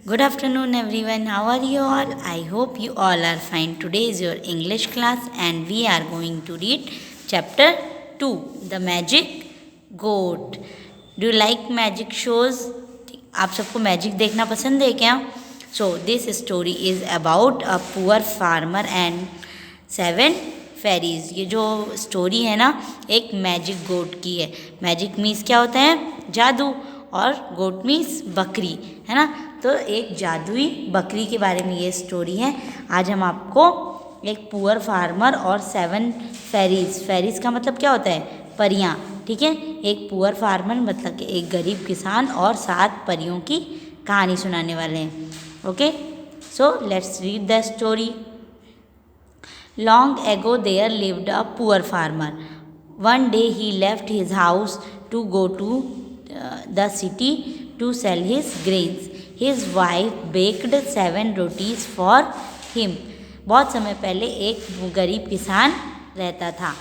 Good afternoon, everyone. How are you all? I hope you all are fine. Today is your English class, and we are going to read chapter 2, The Magic Goat. Do you like magic shows? आप सबको magic देखना पसंद है क्या? So, this story is about a poor farmer and 7 fairies. ये जो story है ना, एक मैजिक गोट की है. मैजिक मीन्स क्या होता है? जादू. और गोट मीन्स बकरी, है ना. तो एक जादुई बकरी के बारे में ये स्टोरी है. आज हम आपको एक पुअर फार्मर और 7 फेरीज का मतलब क्या होता है? परियां. ठीक है. एक पुअर फार्मर मतलब कि एक गरीब किसान और 7 परियों की कहानी सुनाने वाले हैं. Okay, so let's read the story. Long ago there lived a poor farmer. One day he left his house to go to the city to sell his grains. His wife baked 7 rotis for him. बहुत समय पहले एक गरीब किसान रहता था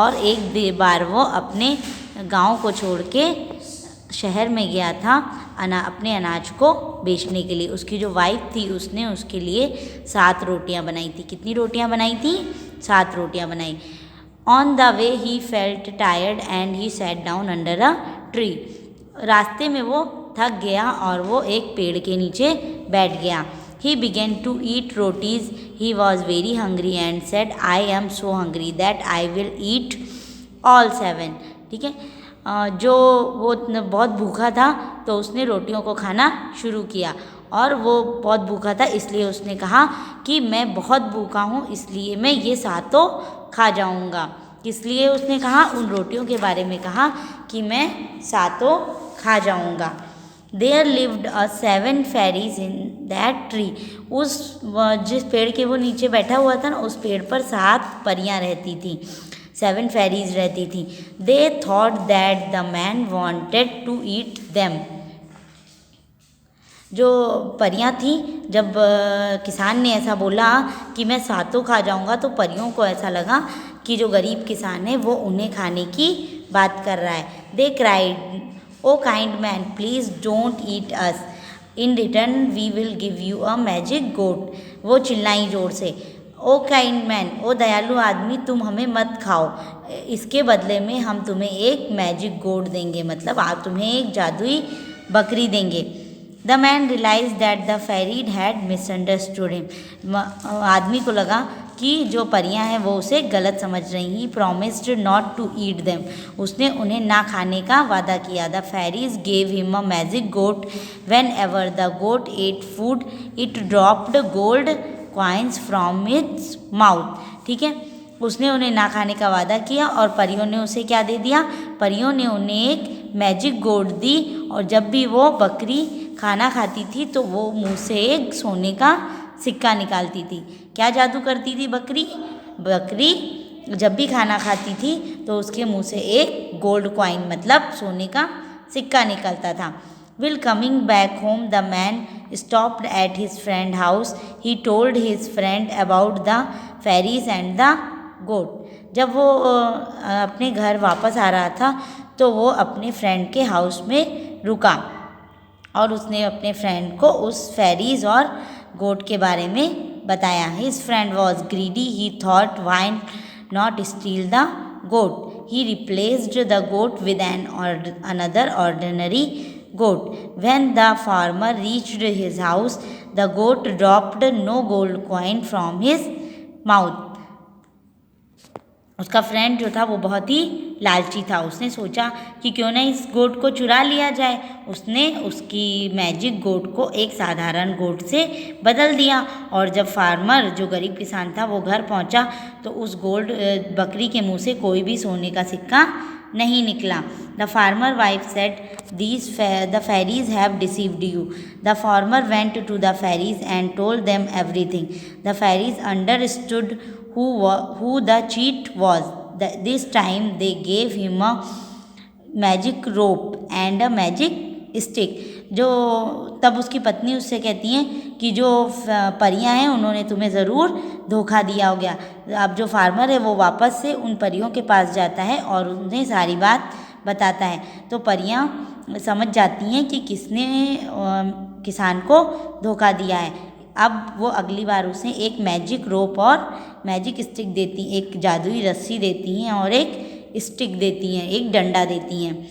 और एक बार वो अपने गांव को छोड़ के शहर में गया था अपने अनाज को बेचने के लिए. उसकी जो वाइफ थी उसने उसके लिए 7 रोटियां बनाई थी. कितनी रोटियां बनाई थी? 7 रोटियां बनाई. On the way he felt tired and he sat down under a tree. रास्ते में वो थक गया और वो एक पेड़ के नीचे बैठ गया. He began to eat rotis. He was very hungry and said I am so hungry that I will eat all 7. ठीक है. जो वो बहुत भूखा था तो उसने रोटियों को खाना शुरू किया. और वो बहुत भूखा था इसलिए उसने कहा कि मैं बहुत भूखा हूँ इसलिए मैं ये 7 खा जाऊँगा. इसलिए उसने कहा, उन रोटियों के बारे में कहा कि मैं 7 खा जाऊँगा. There lived a 7 fairies in that tree. जिस पेड़ के वो नीचे बैठा हुआ था ना, उस पेड़ पर 7 परियां रहती थी. 7 fairies रहती थी. They thought that the man wanted to eat them. जो परियां थी, जब किसान ने ऐसा बोला कि मैं 7 खा जाऊंगा तो परियों को ऐसा लगा कि जो गरीब किसान है वो उन्हें खाने की बात कर रहा है. They cried, O kind man please don't eat us, in return we will give you a magic goat. वो चिल्लाई जोर से, ओ काइंड मैन, ओ दयालु आदमी तुम हमें मत खाओ, इसके बदले में हम तुम्हें एक मैजिक गोट देंगे. मतलब आप तुम्हें एक जादुई बकरी देंगे. The man realise that the fairy had misunderstood him. आदमी को लगा कि जो परियां हैं वो उसे गलत समझ रही. He promised not to eat them. उसने उन्हें ना खाने का वादा किया. The fairies gave him a magic goat. Whenever the goat ate food it dropped gold coins from its mouth. ठीक है. उसने उन्हें ना खाने का वादा किया और परियों ने उसे क्या दे दिया? परियों ने उन्हें एक मैजिक गोट दी. और जब भी वो बकरी खाना खाती थी तो वो मुंह से एक सोने का सिक्का निकालती थी. क्या जादू करती थी बकरी? बकरी जब भी खाना खाती थी तो उसके मुंह से एक गोल्ड कॉइन मतलब सोने का सिक्का निकलता था. While coming back home, the man stopped at his friend's house. He told his friend about the fairies and the goat. जब वो अपने घर वापस आ रहा था तो वो अपने फ्रेंड के हाउस में रुका और उसने अपने फ्रेंड को उस फेरीज और गोट के बारे में बताया. His friend was greedy. He thought, why not steal the goat? He replaced the goat with another ordinary goat. When the farmer reached his house, the goat dropped no gold coin from his mouth. उसका friend जो था वो बहुत ही लालची था. उसने सोचा कि क्यों ना इस गोट को चुरा लिया जाए. उसने उसकी मैजिक गोट को एक साधारण गोट से बदल दिया. और जब फार्मर जो गरीब किसान था वो घर पहुंचा तो उस गोल्ड बकरी के मुंह से कोई भी सोने का सिक्का नहीं निकला. The farmer wife said, the fairies have deceived you. The farmer went to the fairies and told them everything. The fairies understood who the cheat was. This time they gave him a magic rope and a magic stick. जो तब उसकी पत्नी उससे कहती हैं कि जो परियां हैं उन्होंने तुम्हें ज़रूर धोखा दिया हो गया. अब जो फार्मर है वो वापस से उन परियों के पास जाता है और उन्हें सारी बात बताता है. तो परियां समझ जाती हैं कि किसने किसान को धोखा दिया है। अब वो अगली बार उसे एक मैजिक रोप और मैजिक स्टिक देती, एक जादुई रस्सी देती हैं और एक स्टिक देती हैं, एक डंडा देती हैं।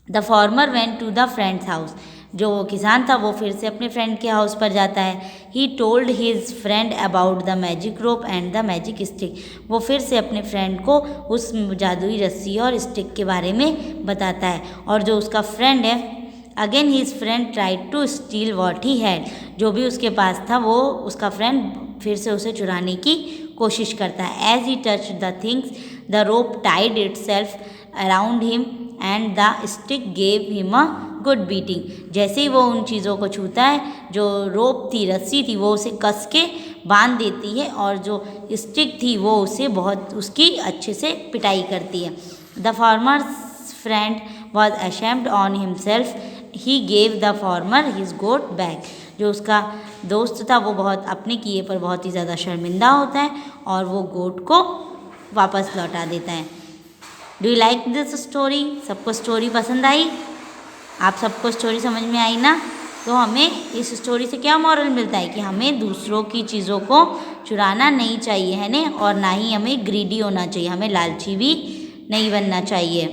The farmer went to the friend's house. जो किसान था वो फिर से अपने फ्रेंड के हाउस पर जाता है। He told his friend about the magic rope and the magic stick. वो फिर से अपने फ्रेंड को उस जादुई रस्सी और स्टिक के बारे में बताता है। और जो उसका फ्रेंड है, again his friend tried to steal what he had. जो भी उसके पास था वो उसका फ्रेंड फिर से उसे चुराने की कोशिश करता है। As he touch the things the rope tied itself around him and the stick gave him a good beating. जैसे ही वो उन चीज़ों को छूता है, जो रोप थी, रस्सी थी, वो उसे कस के बांध देती है और जो स्टिक थी वो उसे बहुत उसकी अच्छे से पिटाई करती है। The farmer's friend was ashamed on himself. He gave the farmer his goat back. जो उसका दोस्त था वो बहुत अपने किए पर बहुत ही ज़्यादा शर्मिंदा होता है और वो गोट को वापस लौटा देता है। Do you like this story? सबको स्टोरी पसंद आई? आप सबको स्टोरी समझ में आई ना? तो हमें इस स्टोरी से क्या मॉरल मिलता है कि हमें दूसरों की चीज़ों को चुराना नहीं चाहिए, है ना? और ना ही हमें ग्रीडी होना चाहिए, हमें लालची भी नहीं बनना चाहिए।